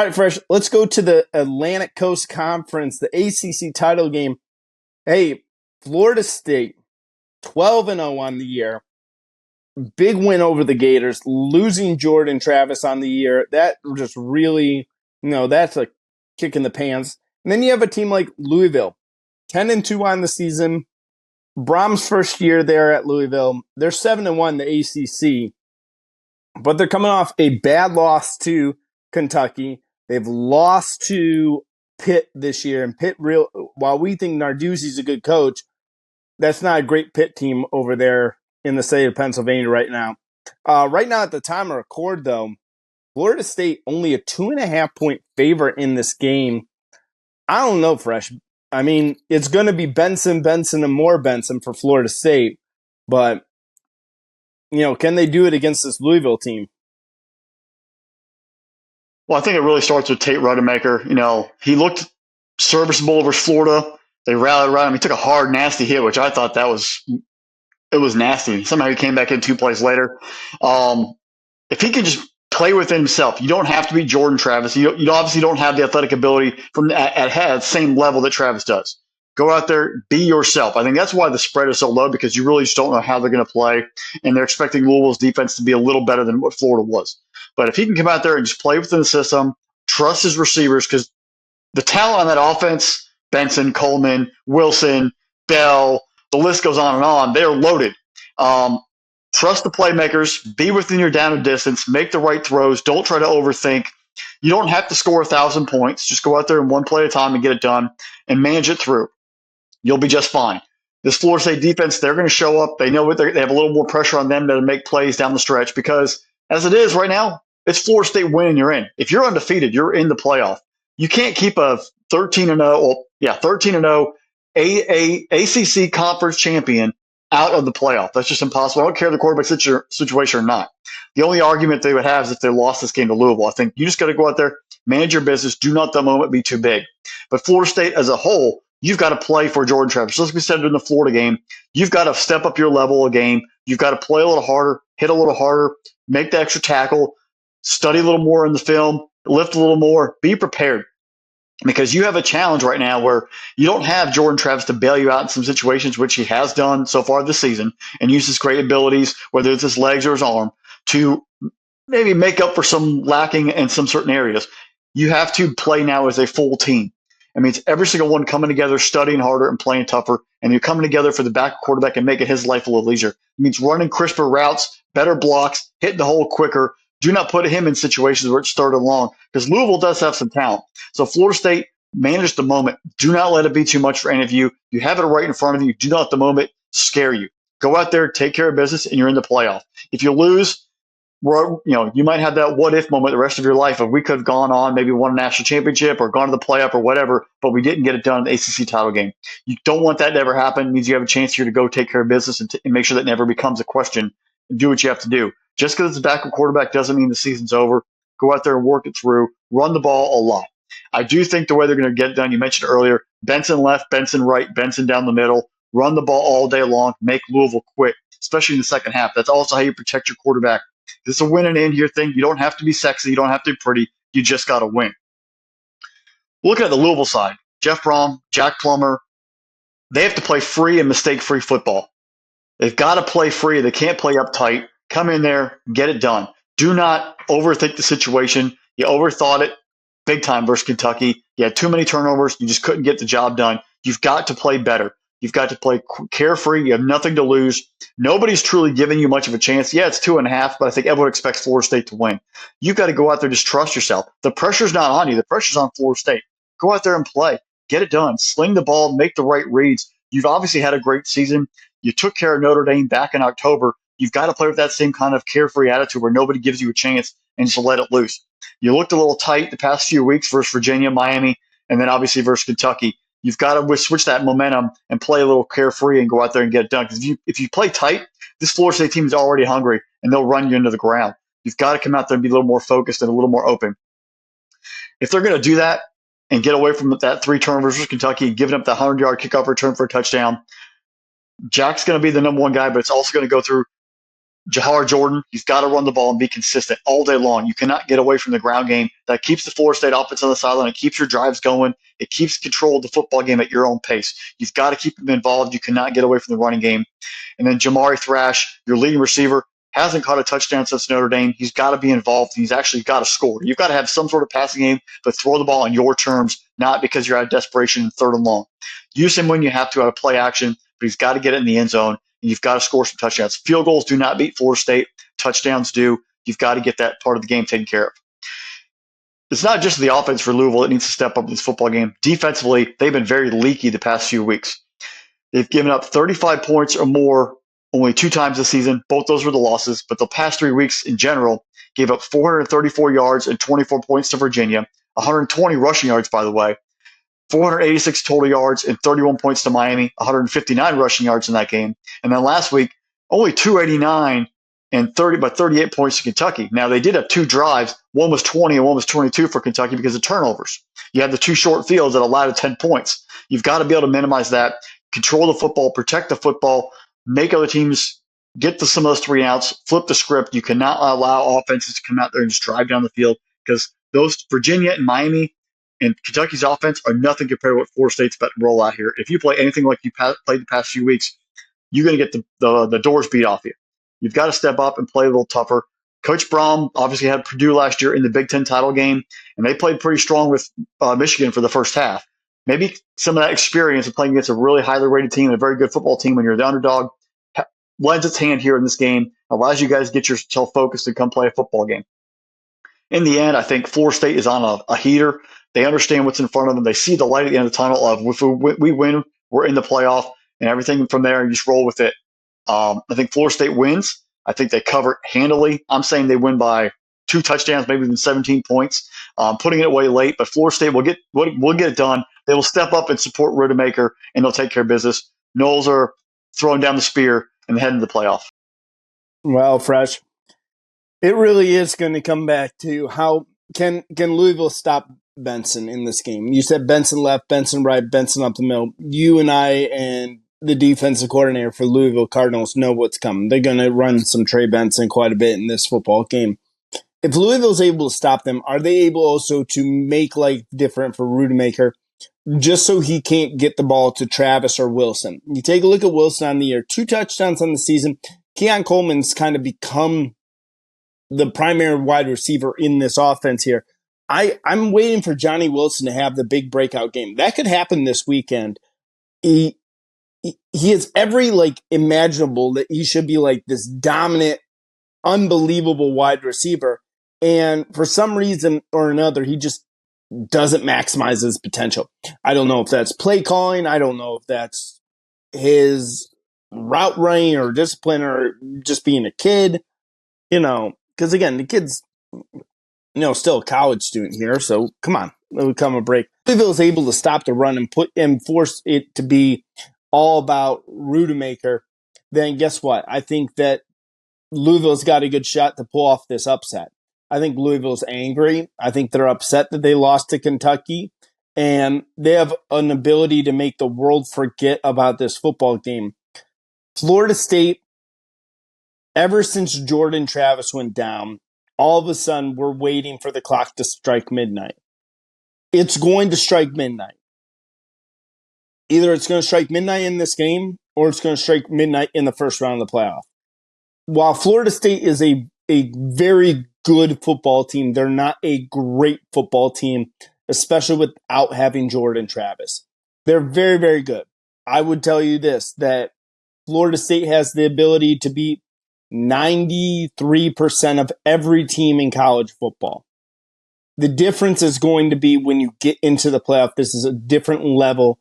All right, Fresh, let's go to the Atlantic Coast Conference, the ACC title game. Hey, Florida State, 12-0 on the year. Big win over the Gators, losing Jordan Travis on the year. That just really, that's a kick in the pants. And then you have a team like Louisville, 10-2 on the season. Brom's first year there at Louisville. They're 7-1 the ACC, but they're coming off a bad loss to Kentucky. They've lost to Pitt this year, and Pitt, while we think Narduzzi's a good coach, that's not a great Pitt team over there in the state of Pennsylvania right now. Right now, at the time of record, though, Florida State only a 2.5-point favorite in this game. I don't know, Fresh. I mean, it's going to be Benson, and more Benson for Florida State, but can they do it against this Louisville team? Well, I think it really starts with Tate Rodemaker. He looked serviceable over Florida. They rallied around him. He took a hard, nasty hit, which I thought it was nasty. Somehow he came back in 2 plays later. If he can just play within himself, you don't have to be Jordan Travis. You obviously don't have the athletic ability at the same level that Travis does. Go out there, be yourself. I think that's why the spread is so low, because you really just don't know how they're going to play, and they're expecting Louisville's defense to be a little better than what Florida was. But if he can come out there and just play within the system, trust his receivers, because the talent on that offense, Benson, Coleman, Wilson, Bell, the list goes on, they're loaded. Trust the playmakers, be within your down and distance, make the right throws, don't try to overthink. You don't have to score 1,000 points. Just go out there and one play at a time and get it done and manage it through. You'll be just fine. This Florida State defense, they're going to show up. They know they have a little more pressure on them to make plays down the stretch, because as it is right now, it's Florida State winning, you're in. If you're undefeated, you're in the playoff. You can't keep a 13-0 ACC conference champion out of the playoff. That's just impossible. I don't care if the quarterback situation or not. The only argument they would have is if they lost this game to Louisville. I think you just got to go out there, manage your business, do not the moment be too big. But Florida State as a whole, you've got to play for Jordan Travis. Just like we said in the Florida game, you've got to step up your level of game. You've got to play a little harder, hit a little harder, make the extra tackle, study a little more in the film, lift a little more, be prepared. Because you have a challenge right now where you don't have Jordan Travis to bail you out in some situations, which he has done so far this season, and use his great abilities, whether it's his legs or his arm, to maybe make up for some lacking in some certain areas. You have to play now as a full team. It means every single one coming together, studying harder and playing tougher, and you're coming together for the backup quarterback and making his life a little easier. It means running crisper routes, better blocks, hitting the hole quicker. Do not put him in situations where it's third and long, because Louisville does have some talent. So Florida State, manage the moment. Do not let it be too much for any of you. You have it right in front of you. Do not let the moment scare you. Go out there, take care of business, and you're in the playoff. If you lose, you might have that what-if moment the rest of your life of we could have gone on, maybe won a national championship or gone to the playoff or whatever, but we didn't get it done in the ACC title game. You don't want that to ever happen. It means you have a chance here to go take care of business and make sure that never becomes a question and do what you have to do. Just because it's a backup quarterback doesn't mean the season's over. Go out there and work it through. Run the ball a lot. I do think the way they're going to get it done, you mentioned earlier, Benson left, Benson right, Benson down the middle. Run the ball all day long. Make Louisville quit, especially in the second half. That's also how you protect your quarterback. This is a win and in here thing. You don't have to be sexy. You don't have to be pretty. You just got to win. Looking at the Louisville side, Jeff Brom, Jack Plummer, they have to play free and mistake-free football. They've got to play free. They can't play uptight. Come in there, get it done. Do not overthink the situation. You overthought it big time versus Kentucky. You had too many turnovers. You just couldn't get the job done. You've got to play better. You've got to play carefree. You have nothing to lose. Nobody's truly giving you much of a chance. Yeah, it's 2.5, but I think everyone expects Florida State to win. You've got to go out there, just trust yourself. The pressure's not on you. The pressure's on Florida State. Go out there and play. Get it done. Sling the ball. Make the right reads. You've obviously had a great season. You took care of Notre Dame back in October. You've got to play with that same kind of carefree attitude where nobody gives you a chance and just let it loose. You looked a little tight the past few weeks versus Virginia, Miami, and then obviously versus Kentucky. You've got to switch that momentum and play a little carefree and go out there and get it done. Because if you play tight, this Florida State team is already hungry, and they'll run you into the ground. You've got to come out there and be a little more focused and a little more open. If they're going to do that and get away from that 3 turnovers versus Kentucky, giving up the 100-yard kickoff return for a touchdown, Jack's going to be the number one guy, but it's also going to go through Jahar Jordan, he's got to run the ball and be consistent all day long. You cannot get away from the ground game. That keeps the Florida State offense on the sideline. It keeps your drives going. It keeps control of the football game at your own pace. You've got to keep them involved. You cannot get away from the running game. And then Jamari Thrash, your leading receiver, hasn't caught a touchdown since Notre Dame. He's got to be involved. He's actually got to score. You've got to have some sort of passing game, but throw the ball on your terms, not because you're out of desperation in third and long. Use him when you have to out of play action, but he's got to get it in the end zone, and you've got to score some touchdowns. Field goals do not beat Florida State. Touchdowns do. You've got to get that part of the game taken care of. It's not just the offense for Louisville that needs to step up in this football game. Defensively, they've been very leaky the past few weeks. They've given up 35 points or more only 2 times this season. Both those were the losses, but the past 3 weeks in general gave up 434 yards and 24 points to Virginia, 120 rushing yards, by the way, 486 total yards and 31 points to Miami, 159 rushing yards in that game. And then last week, only 289 and 38 points to Kentucky. Now, they did have 2 drives. One was 20 and one was 22 for Kentucky because of turnovers. You had the 2 short fields that allowed 10 points. You've got to be able to minimize that, control the football, protect the football, make other teams get to some of those 3 outs, flip the script. You cannot allow offenses to come out there and just drive down the field because those Virginia and Miami and Kentucky's offense are nothing compared to what Florida State's about to roll out here. If you play anything like you played the past few weeks, you're going to get the doors beat off you. You've got to step up and play a little tougher. Coach Braum obviously had Purdue last year in the Big Ten title game, and they played pretty strong with Michigan for the first half. Maybe some of that experience of playing against a really highly rated team and a very good football team when you're the underdog lends its hand here in this game, allows you guys to get yourself focused and come play a football game. In the end, I think Florida State is on a heater. They understand what's in front of them. They see the light at the end of the tunnel of if we win, we're in the playoff, and everything from there, you just roll with it. I think Florida State wins. I think they cover it handily. I'm saying they win by 2 touchdowns, maybe even 17 points. Putting it away late, but Florida State will get it done. They will step up and support Rudemaker, and they'll take care of business. Noles are throwing down the spear and heading to the playoff. Well, Fresh, it really is going to come back to how can Louisville stop Benson in this game. You said Benson left, Benson right, Benson up the middle. You and I and the defensive coordinator for Louisville Cardinals know what's coming. They're going to run some Trey Benson quite a bit in this football game. If Louisville's able to stop them, are they able also to make life different for Rudemaker just so he can't get the ball to Travis or Wilson? You take a look at Wilson on the year, 2 touchdowns on the season. Keon Coleman's kind of become the primary wide receiver in this offense here. I'm waiting for Johnny Wilson to have the big breakout game. That could happen this weekend. He has every imaginable that he should be like this dominant, unbelievable wide receiver. And for some reason or another, he just doesn't maximize his potential. I don't know if that's play calling. I don't know if that's his route running or discipline or just being a kid, because again, the kid's, still a college student here. So come on, it'll come a break. Louisville is able to stop the run and force it to be all about Rudemaker. Then guess what? I think that Louisville's got a good shot to pull off this upset. I think Louisville's angry. I think they're upset that they lost to Kentucky. And they have an ability to make the world forget about this football game. Florida State, ever since Jordan Travis went down, all of a sudden we're waiting for the clock to strike midnight. It's going to strike midnight. Either it's going to strike midnight in this game or it's going to strike midnight in the first round of the playoff. While Florida State is a very good football team, they're not a great football team, especially without having Jordan Travis. They're very, very good. I would tell you this, that Florida State has the ability to beat 93% of every team in college football. The difference is going to be when you get into the playoff. This is a different level.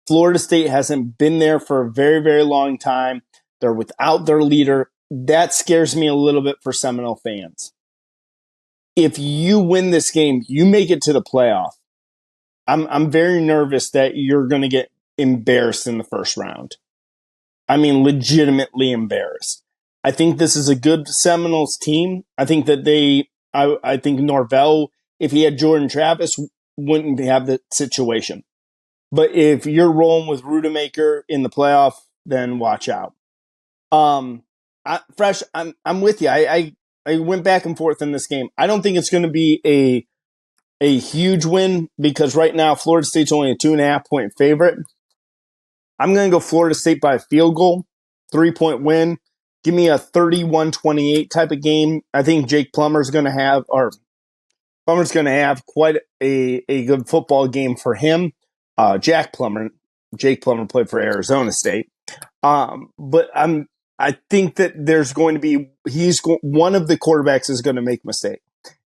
Florida State hasn't been there for a very, very long time. They're without their leader. That scares me a little bit for Seminole fans. If you win this game, you make it to the playoff. I'm very nervous that you're going to get embarrassed in the first round. I mean, legitimately embarrassed. I think this is a good Seminoles team. I think that I think Norvell, if he had Jordan Travis, wouldn't have the situation. But if you're rolling with Rudemaker in the playoff, then watch out. Fresh, I'm with you. I went back and forth in this game. I don't think it's going to be a huge win because right now Florida State's only a 2.5-point favorite. I'm going to go Florida State by a field goal, 3-point win. Give me a 31-28 type of game. I think Plummer's going to have quite a good football game for him. Jake Plummer played for Arizona State. But I think that there's going to be one of the quarterbacks is going to make a mistake.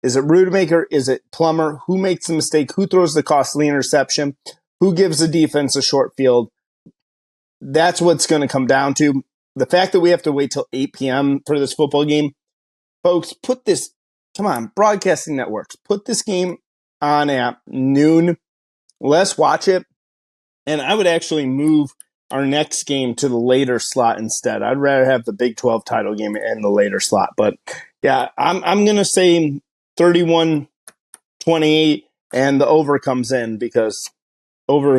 Is it Rudemaker? Is it Plummer? Who makes the mistake? Who throws the costly interception? Who gives the defense a short field? That's what's going to come down to. The fact that we have to wait till 8 p.m. for this football game, folks, come on, broadcasting networks, put this game on at noon. Let's watch it. And I would actually move our next game to the later slot instead. I'd rather have the Big 12 title game in the later slot. But yeah, I'm going to say 31-28, and the over comes in because over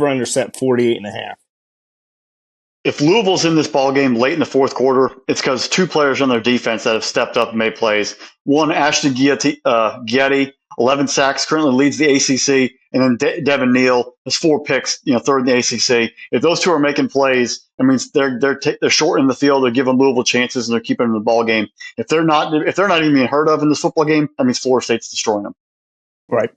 under set 48.5. If Louisville's in this ball game late in the fourth quarter, it's because two players on their defense that have stepped up and made plays. One, Ashton Gieti, 11 sacks, currently leads the ACC, and then Devin Neal has 4 picks, third in the ACC. If those two are making plays, that means they're shortening the field, they're giving Louisville chances, and they're keeping them in the ball game. If they're not even being heard of in this football game, that means Florida State's destroying them. Right.